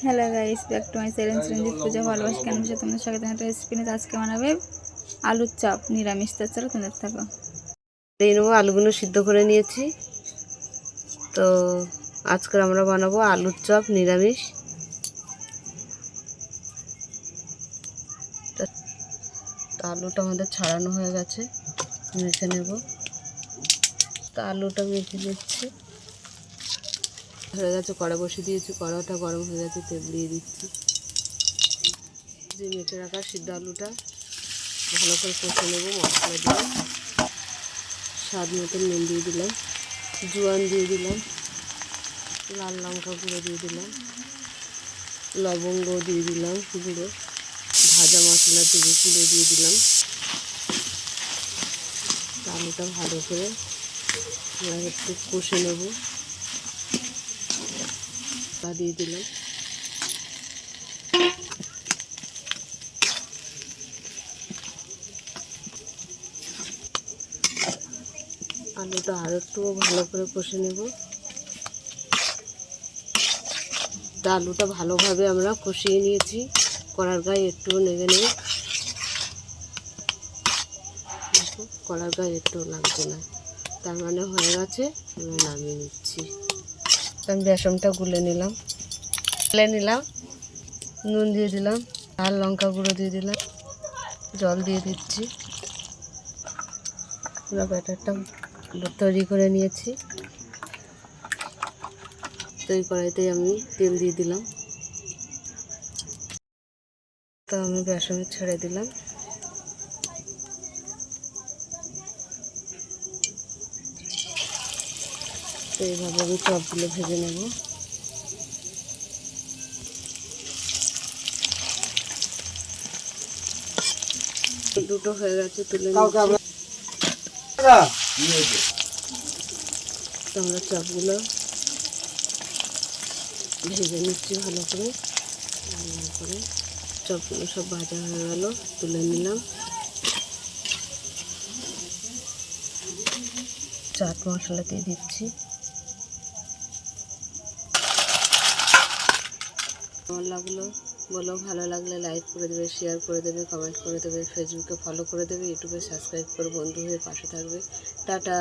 Hello guys, back to my channel Ranjit Puja ভালোবাসা কেন বসে তোমাদের সাথে একটা রেসিপি নিয়ে আজকে বানাবে আলুর চপ নিরামিষ। তো চলো তোমাদের থাকো। এই নেবো, আলুগুলো সিদ্ধ করে নিয়েছি। তো আজকে আমরা বানাবো আলুর চপ নিরামিষ। তো আলুটা আমাদের ছাড়ানো হয়ে গেছে, মেখে নেব। তো আলুটা মেখে নিচ্ছি। হয়ে গেছে, কড়া বসিয়ে দিয়েছি, কড়াটা গরম হয়ে গেছে, তেল দিয়ে দিচ্ছি। যে মেখে রাখা সিদ্ধ আলুটা ভালো করে কষে নেব মশলা দিয়ে। স্বাদ মতন নুন দিয়ে দিলাম, জোয়ান দিয়ে দিলাম, লাল লঙ্কা গুঁড়ো দিয়ে দিলাম, লবঙ্গ দিয়ে দিলাম গুঁড়ো, ভাজা মশলা গুঁড়ো দিয়ে দিলাম। আলুটা ভালো করে একটু কষে নেব, তা দিয়ে দিলাম। আলুটা আর একটু ভালো করে কষে নেব। তা আলুটা ভালোভাবে আমরা কষিয়ে নিয়েছি, কড়ার গায়ে একটু নেড়ে নেব। কড়ার গায়ে একটু লাগছে না, তার মানে হয়ে গেছে। আমরা নামিয়ে নিচ্ছি। আমি বেসনটা গুলে নিলাম, নুন দিয়ে দিলাম, লাল লঙ্কা গুঁড়ো দিয়ে দিলাম, জল দিয়ে দিচ্ছি। পুরো ব্যাটারটা তৈরি করে নিয়েছি। তো এই কড়াইতে আমি তেল দিয়ে দিলাম। তো আমি বেসন ছেড়ে দিলাম। তো এইভাবে আমি চপগুলো ভেজে নেব। দুটো হয়ে গেছে, তুলে নিচ্ছি। আমরা চপগুলো ভেজে নিচ্ছি ভালো করে। চপগুলো সব ভাজা হয়ে গেল, তুলে নিলাম। চাট মশলা দিয়ে দিচ্ছি। কেমন লাগলো বলো, ভালো লাগলে লাইক করে দেবে, শেয়ার করে দেবে, কমেন্ট করে দেবে, ফেসবুকে ফলো করে দেবে, ইউটিউবে সাবস্ক্রাইব করে বন্ধু হয়ে পাশে থাকবে। টাটা।